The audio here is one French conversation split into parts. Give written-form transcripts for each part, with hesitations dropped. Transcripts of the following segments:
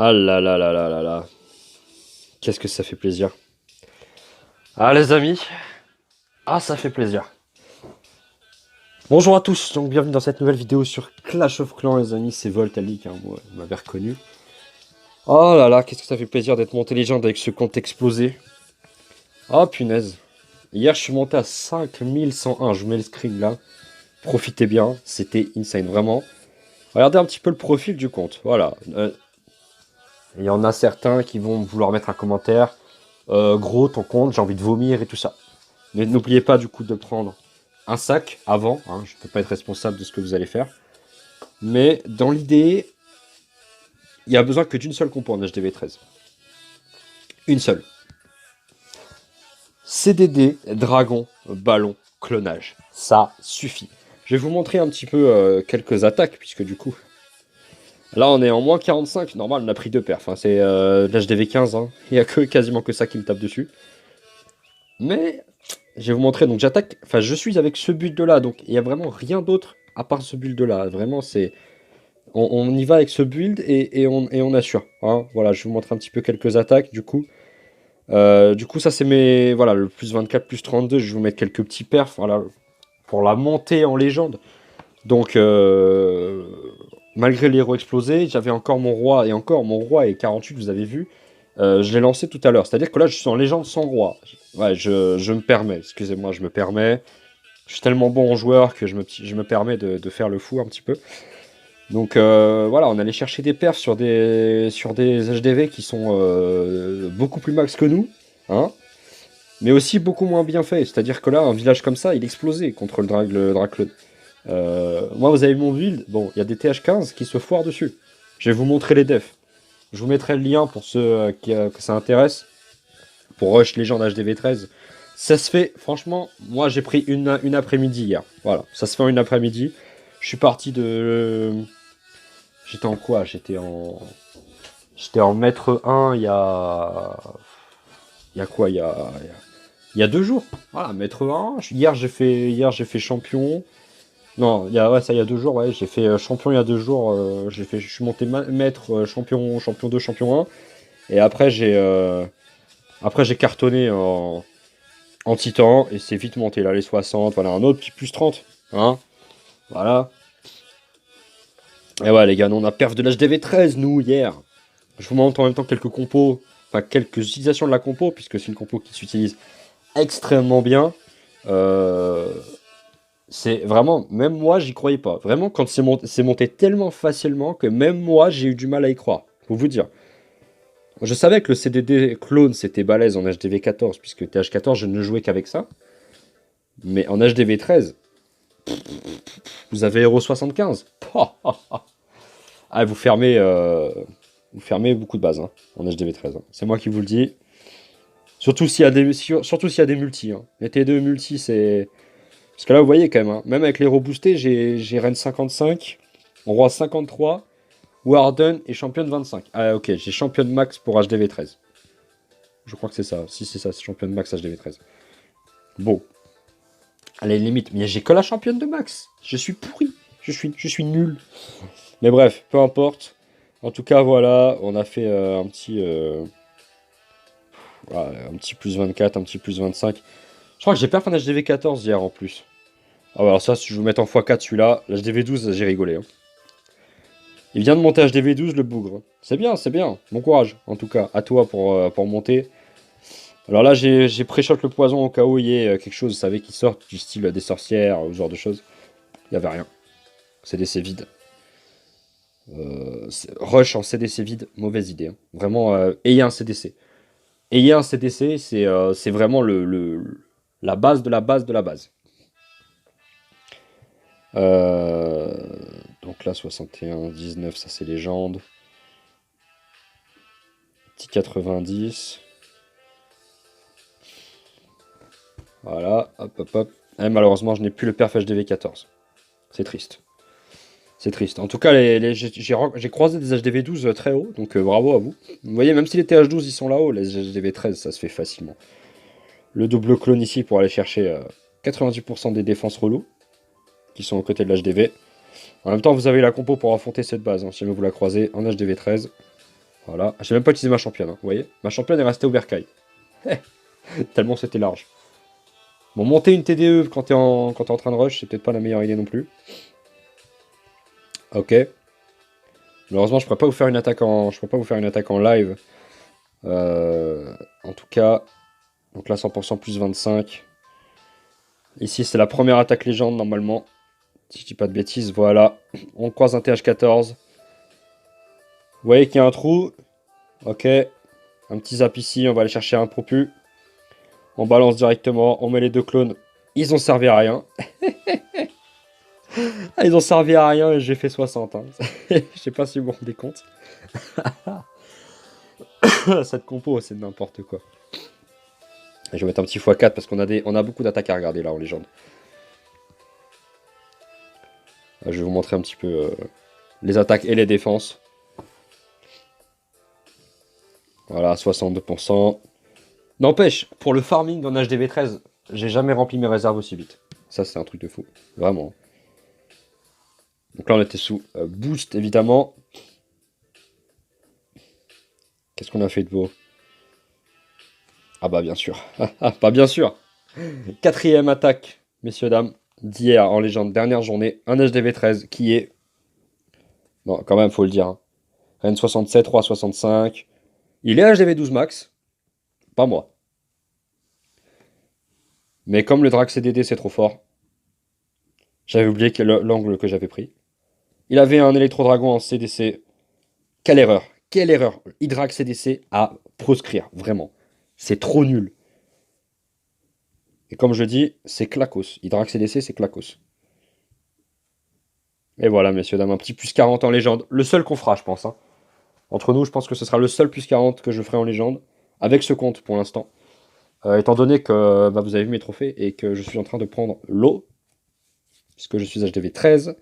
Ah là là là là là là. Qu'est-ce que ça fait plaisir. Ah les amis. Ah ça fait plaisir. Bonjour à tous, donc bienvenue dans cette nouvelle vidéo sur Clash of Clans les amis, c'est Voltalic, hein, vous m'avez reconnu. Oh là là, qu'est-ce que ça fait plaisir d'être monté légende avec ce compte explosé. Oh punaise. Hier je suis monté à 5101, je vous mets le screen là. Profitez bien, c'était insane, vraiment. Regardez un petit peu le profil du compte, voilà. Il y en a certains qui vont vouloir mettre un commentaire. Gros, ton compte, j'ai envie de vomir et tout ça. Mais n'oubliez pas du coup de prendre un sac avant, hein, je ne peux pas être responsable de ce que vous allez faire. Mais dans l'idée, il y a besoin que d'une seule compo en HDV13. Une seule. CDD, dragon, ballon, clonage. Ça suffit. Je vais vous montrer un petit peu quelques attaques, puisque du coup... Là on est en moins 45, normal on a pris deux perfs, hein. C'est l'HDV15, hein. Il n'y a quasiment que ça qui me tape dessus. Mais je vais vous montrer, donc j'attaque, enfin je suis avec ce build là, donc il n'y a vraiment rien d'autre à part ce build là, vraiment c'est... On y va avec ce build et on assure, hein. Voilà, je vais vous montrer un petit peu quelques attaques du coup. Du coup ça c'est mes... Voilà, le plus 24, plus 32, je vais vous mettre quelques petits perfs, voilà, pour la montée en légende. Donc malgré l'héros explosé, j'avais encore mon roi, et encore mon roi est 48, vous avez vu. Je l'ai lancé tout à l'heure, c'est-à-dire que là je suis en légende sans roi. Ouais, je me permets, excusez-moi, je me permets. Je suis tellement bon en joueur que je me permets de faire le fou un petit peu. Donc voilà, on allait chercher des perfs sur des HDV qui sont beaucoup plus max que nous, hein, mais aussi beaucoup moins bien faits. C'est-à-dire que là, un village comme ça, il explosait contre le Draclone. Moi, vous avez vu mon build, bon, il y a des TH15 qui se foirent dessus. Je vais vous montrer les defs. Je vous mettrai le lien pour ceux que ça intéresse. Pour Rush Legend HDV13. Ça se fait, franchement, moi j'ai pris une après-midi hier. Voilà, ça se fait en une après-midi. Je suis parti de... J'étais en quoi? J'étais en maître 1 il y a... Il y a quoi? Il y a 2 jours. Voilà, maître 1. Hier j'ai fait champion. Non, il y a 2 jours, ouais, j'ai fait champion il y a 2 jours. Je suis monté maître, champion 2, champion 1. Et après j'ai cartonné en titan et c'est vite monté là, les 60. Voilà, un autre petit plus 30. Hein, voilà. Et ouais, les gars, nous, on a perf de l'HDV13, nous, hier. Je vous montre en même temps quelques compos, enfin quelques utilisations de la compo, puisque c'est une compo qui s'utilise extrêmement bien. Euh, c'est vraiment, même moi, j'y croyais pas. Vraiment, quand c'est monté tellement facilement que même moi, j'ai eu du mal à y croire. Faut vous dire. Je savais que le CDD clone, c'était balèze en HDV14, puisque TH14, je ne jouais qu'avec ça. Mais en HDV13, vous avez Hero 75. Ah, vous fermez beaucoup de bases, hein, en HDV13, hein. C'est moi qui vous le dis. Surtout s'il y a des multis, hein. Les T2 multi, c'est... Parce que là, vous voyez quand même, hein, même avec les boostés, j'ai Reine 55, Roi 53, Warden et Championne 25. Ah ok, j'ai Championne Max pour HDV13. Je crois que c'est ça. Si c'est ça, c'est Championne Max HDV13. Bon, allez, limite, mais j'ai que la Championne de Max. Je suis pourri. Je suis nul. Mais bref, peu importe. En tout cas, voilà, on a fait un petit plus 24, un petit plus 25. Je crois que j'ai perf un HDV 14 hier en plus. Ah, bah, alors ça, si je vous mets en x4 celui-là, l'HDV 12, j'ai rigolé, hein. Il vient de monter HDV 12, le bougre. C'est bien, c'est bien. Bon courage, en tout cas, à toi pour monter. Alors là, j'ai pré-shot le poison au cas où il y ait quelque chose, vous savez, qui sort, du style des sorcières, ou ce genre de choses. Il n'y avait rien. CDC vide. Rush en CDC vide, mauvaise idée, hein. Vraiment, ayez un CDC. Ayez un CDC, c'est vraiment la base de la base de la base. Donc là, 61, 19, ça c'est légende. Petit 90. Voilà, hop, hop, hop. Malheureusement, je n'ai plus le perf HDV14. C'est triste. C'est triste. En tout cas, j'ai croisé des HDV12 très haut, donc bravo à vous. Vous voyez, même si les TH12 ils sont là-haut, les HDV13 ça se fait facilement. Le double clone ici pour aller chercher 90% des défenses relous qui sont aux côtés de l'HDV. En même temps, vous avez la compo pour affronter cette base, hein, si jamais vous la croisez en HDV13. Voilà. J'ai même pas utilisé ma championne, hein, vous voyez. Ma championne est restée au bercail. Tellement c'était large. Bon, monter une TDE quand t'es en train de rush, c'est peut-être pas la meilleure idée non plus. Ok. Malheureusement, je pourrais pas vous faire une attaque je pourrais pas vous faire une attaque en live. En tout cas, donc là 100% plus 25. Ici, c'est la première attaque légende normalement. Si je dis pas de bêtises, voilà. On croise un TH14. Vous voyez qu'il y a un trou. Ok. Un petit zap ici, on va aller chercher un propu. On balance directement, on met les deux clones. Ils ont servi à rien. Ah, ils ont servi à rien et j'ai fait 60. Hein. Je sais pas si vous vous rendez compte. Cette compo, c'est n'importe quoi. Et je vais mettre un petit x4 parce on a beaucoup d'attaques à regarder là en légende. Je vais vous montrer un petit peu les attaques et les défenses. Voilà, 62%. N'empêche, pour le farming en HDV13, j'ai jamais rempli mes réserves aussi vite. Ça, c'est un truc de fou. Vraiment. Donc là, on était sous boost, évidemment. Qu'est-ce qu'on a fait de beau? Ah bah bien sûr. Pas bien sûr. Quatrième attaque, messieurs, dames, d'hier en légende, dernière journée. Un HDV13 qui est... Bon, quand même, faut le dire. Hein. Rennes 67, Roi 65. Il est HDV12 max. Pas moi. Mais comme le Drac CDD c'est trop fort, j'avais oublié l'angle que j'avais pris. Il avait un électro-dragon en CDC. Quelle erreur. Quelle erreur. Hydrax CDC à proscrire, vraiment. C'est trop nul. Et comme je dis, c'est clacos. Hydrax CDC, c'est clacos. Et voilà, messieurs, dames, un petit plus 40 en légende. Le seul qu'on fera, je pense. Hein. Entre nous, je pense que ce sera le seul plus 40 que je ferai en légende. Avec ce compte pour l'instant. Étant donné que bah, vous avez vu mes trophées et que je suis en train de prendre l'eau. Puisque je suis HDV 13.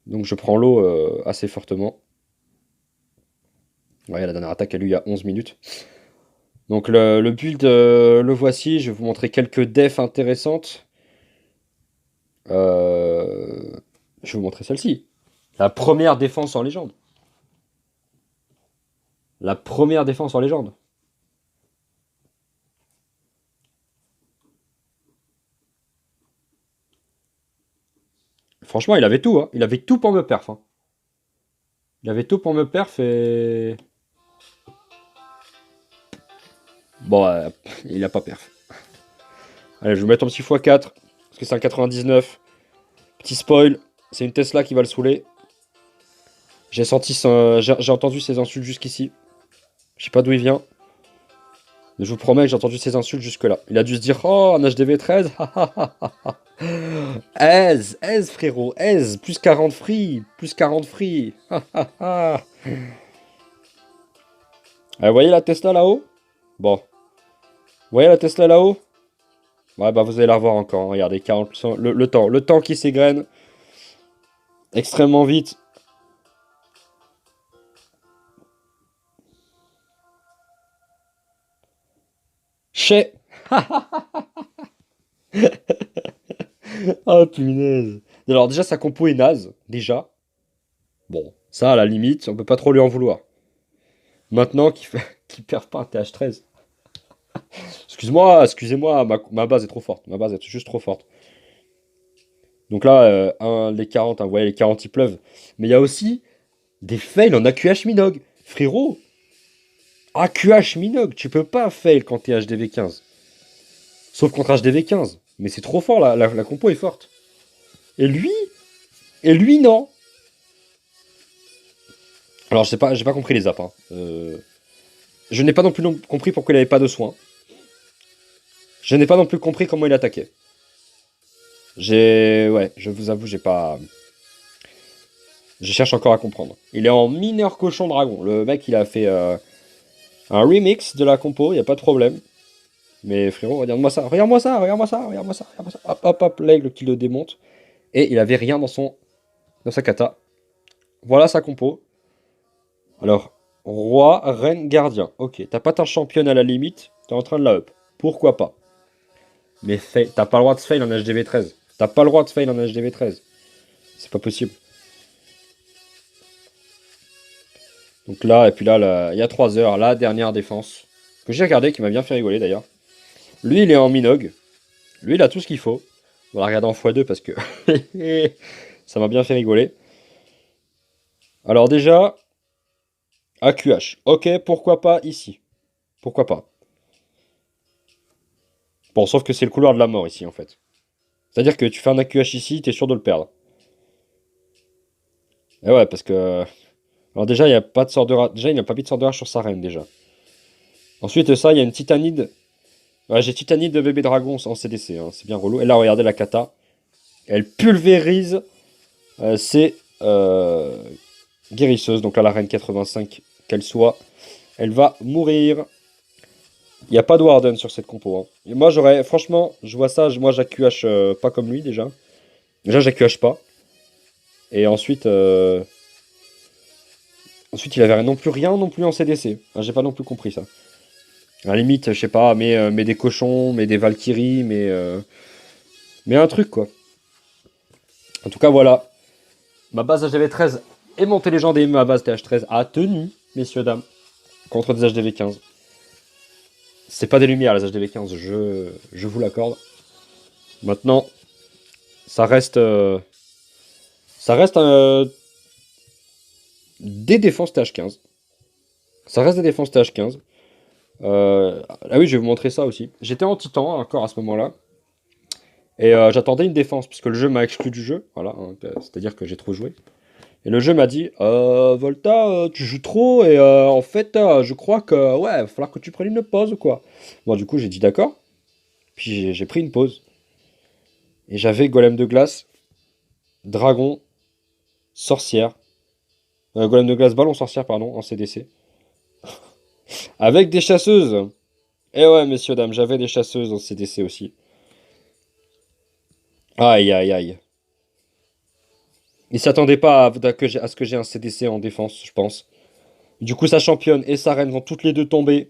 Donc je prends l'eau assez fortement. Ouais, la dernière attaque a eu il y a 11 minutes. Donc le build, le voici. Je vais vous montrer quelques defs intéressantes. Je vais vous montrer celle-ci. La première défense en légende. La première défense en légende. Franchement, il avait tout. Hein. Il avait tout pour me perf. Hein. Il avait tout pour me perf et... Bon, il a pas perf. Allez, je vais vous mettre un petit x4. Parce que c'est un 99. Petit spoil. C'est une Tesla qui va le saouler. J'ai entendu ses insultes jusqu'ici. Je sais pas d'où il vient. Mais je vous promets que j'ai entendu ses insultes jusque-là. Il a dû se dire, oh, un HDV 13. Aise, frérot. Aise. Plus 40 free. Plus 40 free. Vous voyez la Tesla là-haut? Bon. Vous voyez la Tesla là-haut? Ouais, bah vous allez la revoir encore. Hein. Regardez, 40%. Le temps qui s'égrène. Extrêmement vite. Chez. Oh punaise. Alors déjà sa compo est naze. Déjà. Bon. Ça à la limite, on peut pas trop lui en vouloir. Maintenant qu'il perd pas un TH13. Excusez-moi, ma base est trop forte. Ma base est juste trop forte. Donc là, les 40, hein, vous voyez, les 40 ils pleuvent. Mais il y a aussi des fails en AQH Minog. Frérot, AQH Minog, tu peux pas fail quand t'es HDV 15. Sauf contre HDV 15. Mais c'est trop fort, la compo est forte. Et lui non. Alors, j'ai pas compris les apps. Hein. Je n'ai pas non plus compris pourquoi il avait pas de soins. Je n'ai pas non plus compris comment il attaquait. Ouais, je vous avoue, j'ai pas... Je cherche encore à comprendre. Il est en mineur cochon dragon. Le mec, il a fait un remix de la compo, il n'y a pas de problème. Mais frérot, regarde-moi ça, regarde-moi ça, regarde-moi ça, regarde-moi ça, regarde-moi ça. Hop, hop, hop, l'aigle qui le démonte. Et il avait rien dans sa kata. Voilà sa compo. Alors, roi, reine, gardien. Ok, t'as pas ta championne à la limite, t'es en train de la up. Pourquoi pas? Mais t'as pas le droit de fail en HDV 13. T'as pas le droit de fail en HDV 13. C'est pas possible. Donc là, et puis là, il y a 3 heures, la dernière défense, que j'ai regardé, qui m'a bien fait rigoler d'ailleurs. Lui, il est en Minogue. Lui, il a tout ce qu'il faut. On va la regarder en x2 parce que ça m'a bien fait rigoler. Alors déjà, AQH. Ok, pourquoi pas ici? Pourquoi pas? Bon, sauf que c'est le couloir de la mort ici, en fait. C'est-à-dire que tu fais un AQH ici, t'es sûr de le perdre. Et ouais, parce que... Alors déjà, il n'y a pas de sort de rage. Déjà, il n'y a pas mis de sort de rage sur sa reine, déjà. Ensuite, ça, il y a une titanide. Ouais, j'ai titanide de bébé dragon en CDC, hein. C'est bien relou. Et là, regardez la kata. Elle pulvérise ses guérisseuses. Donc là, la reine 85, qu'elle soit, elle va mourir. Il n'y a pas de Warden sur cette compo, hein. Et moi, j'aurais... Franchement, je vois ça. Moi, j'AQH pas comme lui, déjà. Déjà, j'AQH pas. Et ensuite... Ensuite, il avait non plus rien non plus en CDC. Hein, j'ai pas non plus compris ça. À la limite, je sais pas, mais des cochons, mais des Valkyries, mais un truc quoi. En tout cas, voilà. Ma base HDV13 est montée légendaire, ma base TH13 a tenu, messieurs, dames, contre des HDV15. C'est pas des lumières, les HDV15, je vous l'accorde. Maintenant, ça reste. Ça reste des défenses TH15. Ça reste des défenses TH15. Ah oui, je vais vous montrer ça aussi. J'étais en titan encore à ce moment-là. Et j'attendais une défense, puisque le jeu m'a exclu du jeu. Voilà, hein, c'est-à-dire que j'ai trop joué. Et le jeu m'a dit Volta, tu joues trop, et en fait, je crois que, ouais, il va falloir que tu prennes une pause ou quoi. Bon, du coup, j'ai dit d'accord. Puis j'ai pris une pause. Et j'avais golem de glace, dragon, sorcière. Golem de glace, ballon sorcière, pardon, en CDC. Avec des chasseuses. Et ouais, messieurs, dames, j'avais des chasseuses en CDC aussi. Aïe, aïe, aïe. Il s'attendait pas à ce que j'ai un CDC en défense, je pense. Du coup, sa championne et sa reine vont toutes les deux tomber.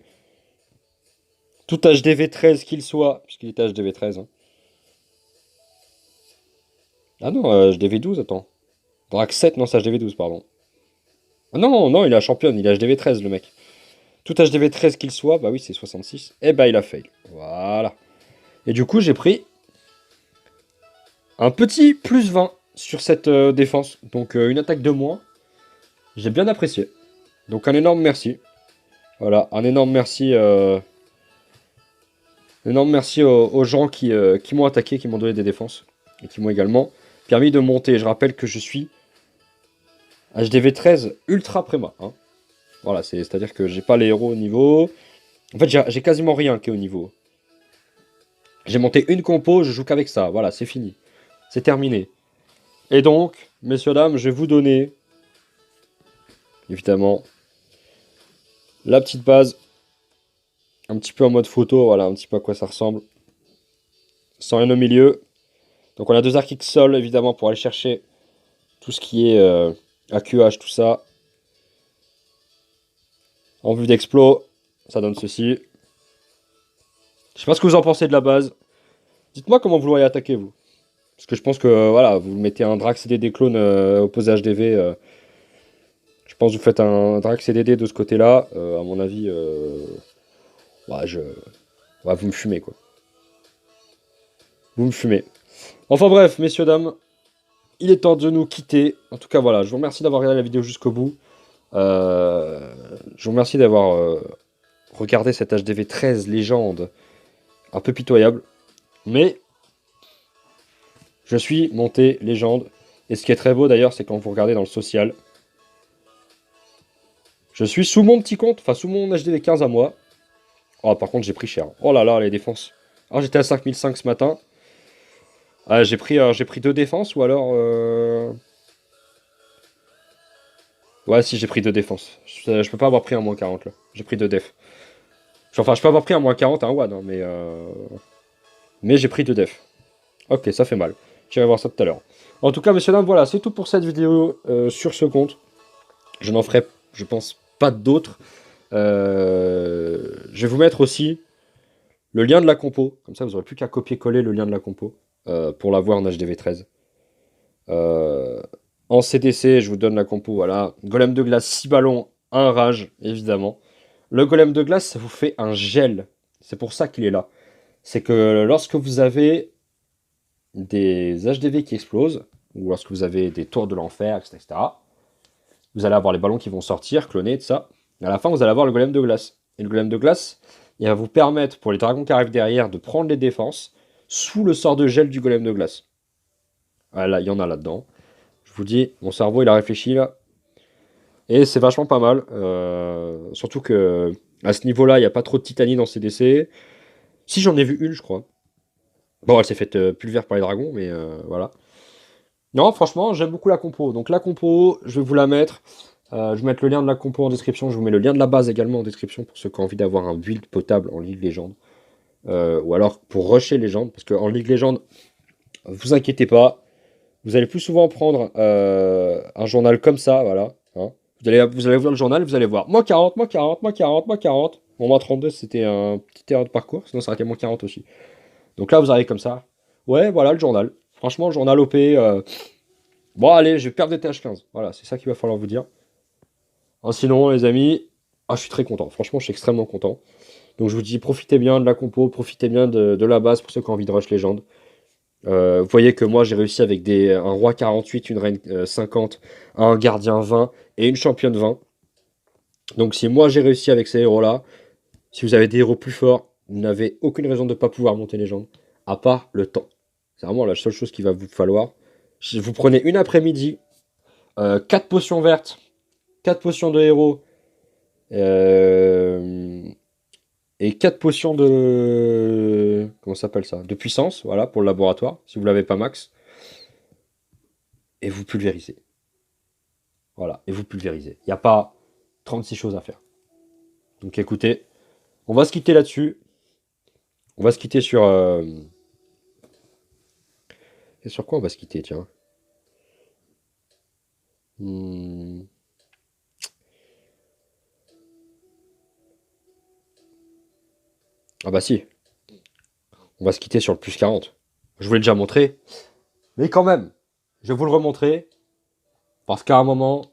Tout HDV 13 qu'il soit, puisqu'il était HDV 13. Hein. Ah non, HDV 12, attends. Drac 7, non, c'est HDV 12, pardon. Ah non, non, il est championne, il est HDV 13, le mec. Tout HDV 13 qu'il soit, bah oui, c'est 66. Et bah, il a fail. Voilà. Et du coup, j'ai pris un petit plus 20 sur cette défense. Donc, une attaque de moins. J'ai bien apprécié. Donc, un énorme merci. Voilà, un énorme merci. Énorme merci aux gens qui m'ont attaqué, qui m'ont donné des défenses. Et qui m'ont également permis de monter. Je rappelle que je suis HDV 13 ultra préma. Hein. Voilà, c'est-à-dire que j'ai pas les héros au niveau. En fait, j'ai quasiment rien qui est au niveau. J'ai monté une compo, je joue qu'avec ça. Voilà, c'est fini. C'est terminé. Et donc, messieurs, dames, je vais vous donner, évidemment, la petite base. Un petit peu en mode photo, voilà, un petit peu à quoi ça ressemble. Sans rien au milieu. Donc on a deux arcs sol, évidemment, pour aller chercher tout ce qui est AQH, tout ça. En vue d'explos, ça donne ceci. Je sais pas ce que vous en pensez de la base. Dites-moi comment vous l'auriez attaqué, vous. Parce que je pense que, voilà, vous mettez un Drax CDD clone opposé HDV. Je pense que vous faites un Drax CDD de ce côté-là. À mon avis, ouais, ouais, vous me fumez, quoi. Vous me fumez. Enfin bref, messieurs, dames, il est temps de nous quitter. En tout cas, voilà, je vous remercie d'avoir regardé la vidéo jusqu'au bout. Je vous remercie d'avoir regardé cette HDV 13 légende un peu pitoyable. Mais je suis monté légende. Et ce qui est très beau d'ailleurs, c'est quand vous regardez dans le social. Je suis sous mon petit compte, enfin sous mon HDV 15 à moi. Oh, par contre, j'ai pris cher. Oh là là, les défenses. Alors, j'étais à 5005 ce matin. J'ai pris deux défenses ou alors. Ouais, si, j'ai pris deux défenses. Je peux pas avoir pris un moins 40 là. J'ai pris deux def. Enfin, je peux avoir pris un moins 40 un WAD, hein, mais j'ai pris deux def. Ok, ça fait mal. J'irai voir ça tout à l'heure. En tout cas, messieurs, dames, voilà, c'est tout pour cette vidéo sur ce compte. Je n'en ferai, je pense, pas d'autres. Je vais vous mettre aussi le lien de la compo. Comme ça, vous n'aurez plus qu'à copier-coller le lien de la compo pour l'avoir en HDV 13. En CDC, je vous donne la compo. Voilà. Golem de glace, 6 ballons, un rage, évidemment. Le golem de glace, ça vous fait un gel. C'est pour ça qu'il est là. C'est que lorsque vous avez des HDV qui explosent, ou lorsque vous avez des tours de l'enfer, etc., vous allez avoir les ballons qui vont sortir, clonés, tout ça. Et à la fin, vous allez avoir le golem de glace. Et le golem de glace, il va vous permettre, pour les dragons qui arrivent derrière, de prendre les défenses sous le sort de gel du golem de glace. Voilà, il y en a là-dedans. Je vous dis, mon cerveau, il a réfléchi là. Et c'est vachement pas mal. Surtout que à ce niveau-là, il n'y a pas trop de titanie dans CDC. Si j'en ai vu une, je crois. Bon, elle s'est faite pulvère par les dragons, mais voilà. Non, franchement, j'aime beaucoup la compo. Donc la compo, je vais vous la mettre. Je vais mettre le lien de la compo en description. Je vous mets le lien de la base également en description pour ceux qui ont envie d'avoir un build potable en Ligue Légende. Ou alors pour rusher Légende. Parce qu'en Ligue Légende, vous inquiétez pas. Vous allez plus souvent prendre un journal comme ça, voilà. Hein. Vous allez voir le journal, vous allez voir moi 40, moi 40, moi 40, moi 40. Bon, moi 32, c'était un petit erreur de parcours, sinon ça aurait été moins 40 aussi. Donc là, vous arrivez comme ça. Ouais, voilà le journal. Franchement, le journal OP. Bon, allez, je vais perdre des TH15. Voilà, c'est ça qu'il va falloir vous dire. Ah, sinon, les amis, je suis très content. Franchement, je suis extrêmement content. Donc, je vous dis, profitez bien de la compo, profitez bien de la base pour ceux qui ont envie de rush légende. Vous voyez que moi, j'ai réussi avec un roi 48, une reine 50, un gardien 20 et une championne 20. Donc, si moi, j'ai réussi avec ces héros-là, si vous avez des héros plus forts, vous n'avez aucune raison de ne pas pouvoir monter légende, à part le temps. C'est vraiment la seule chose qu'il va vous falloir. Vous prenez une après-midi, 4 potions vertes, 4 potions de héros, et 4 potions de... Comment ça s'appelle ça? De puissance, voilà, pour le laboratoire, si vous l'avez pas max. Et vous pulvérisez. Voilà, et vous pulvérisez. Il n'y a pas 36 choses à faire. Donc écoutez, on va se quitter là-dessus. On va se quitter sur... Et sur quoi on va se quitter, tiens? Hmm. Ah bah si, on va se quitter sur le plus 40. Je vous l'ai déjà montré, mais quand même, je vais vous le remontrer, parce qu'à un moment,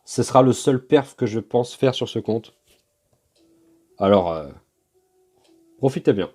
ce sera le seul perf que je pense faire sur ce compte. Alors, profitez bien.